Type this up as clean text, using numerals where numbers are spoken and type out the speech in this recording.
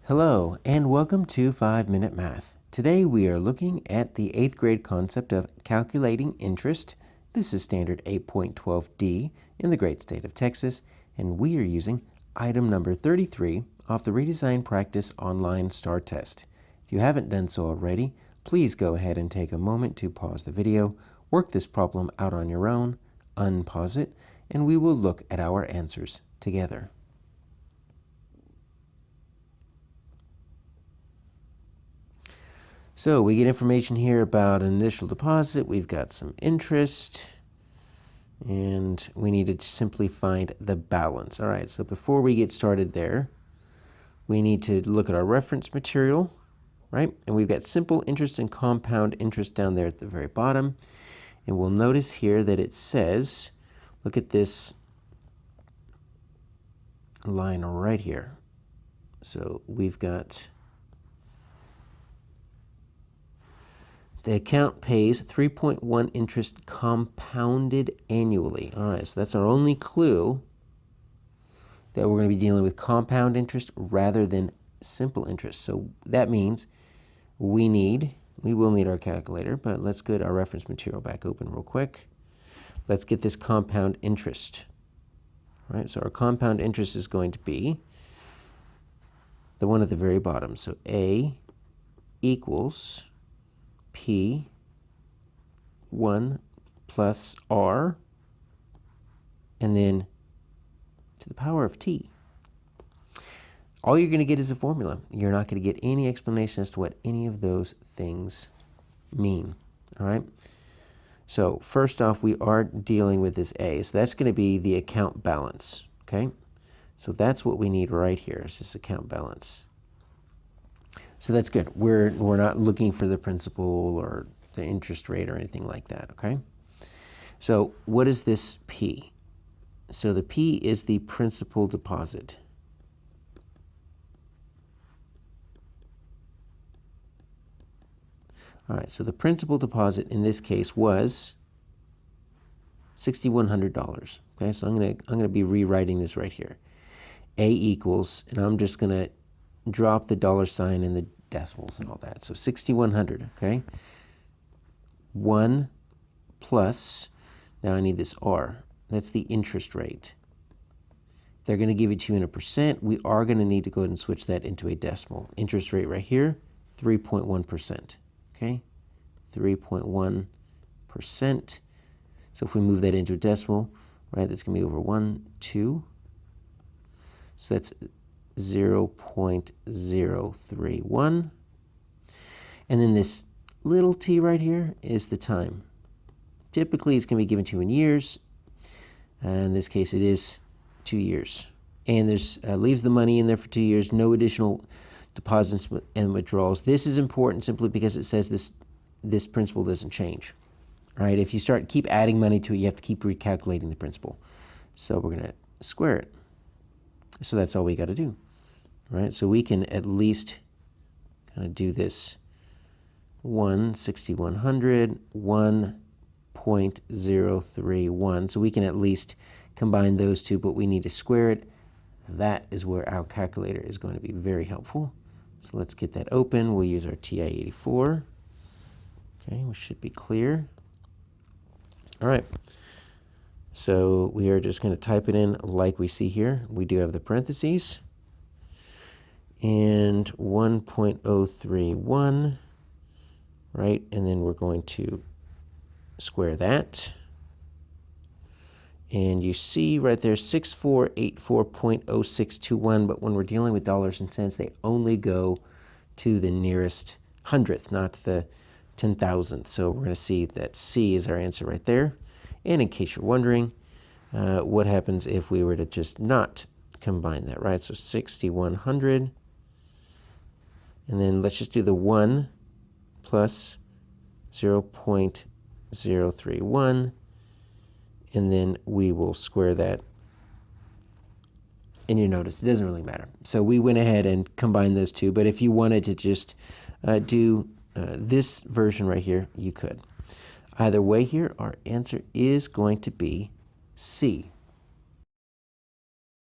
Hello, and welcome to 5-Minute Math. Today we are looking at the 8th grade concept of calculating interest. This is standard 8.12D in the great state of Texas, and we are using item number 33 off the Redesign Practice Online STAAR test. If you haven't done so already, please go ahead and take a moment to pause the video, work this problem out on your own, unpause it, and we will look at our answers together. So we get information here about an initial deposit. We've got some interest, and we need to simply find the balance. All right, so before we get started there, we need to look at our reference material, right? And we've got simple interest and compound interest down there at the very bottom. And we'll notice here that it says, look at this line right here. So we've got the account pays 3.1 interest compounded annually. All right, so that's our only clue that we're going to be dealing with compound interest rather than simple interest. So that means we will need our calculator, but let's get our reference material back open real quick. Let's get this compound interest. All right, so our compound interest is going to be the one at the very bottom. So A equals P1 plus R, and then to the power of T. All you're going to get is a formula. You're not going to get any explanation as to what any of those things mean. All right. So first off, we are dealing with this A. So that's going to be the account balance. Okay. So that's what we need right here is this account balance. So that's good. We're not looking for the principal or the interest rate or anything like that, okay? So what is this P? So the P is the principal deposit. All right, so the principal deposit in this case was $6,100. Okay, so I'm gonna be rewriting this right here. A equals, and I'm just gonna drop the dollar sign in the decimals and all that. So 6,100, okay? 1 plus, now I need this R. That's the interest rate. They're going to give it to you in a percent. We are going to need to go ahead and switch that into a decimal. Interest rate right here, 3.1%, okay? 3.1%. So if we move that into a decimal, right, that's going to be over 1, 2. So that's 0.031, and then this little t right here is the time. Typically it's going to be given to you in years, and in this case it is 2 years, and there's leaves the money in there for 2 years, no additional deposits and withdrawals. This is important simply because it says this principal doesn't change. All right, if you keep adding money to it, you have to keep recalculating the principal. So we're going to square it. So that's all we got to do, right? So we can at least kind of do this 6,100, 1.031. So we can at least combine those two, but we need to square it. That is where our calculator is going to be very helpful. So let's get that open. We'll use our TI-84. Okay, we should be clear. All right. So we are just going to type it in like we see here. We do have the parentheses. And 1.031, right? And then we're going to square that. And you see right there 6484.0621, but when we're dealing with dollars and cents, they only go to the nearest hundredth, not the 10,000th. So we're going to see that C is our answer right there. And in case you're wondering, what happens if we were to just not combine that, right? So 6,100, and then let's just do the 1 plus 0.031, and then we will square that. And you notice it doesn't really matter. So we went ahead and combined those two, but if you wanted to just do this version right here, you could. Either way here, our answer is going to be C.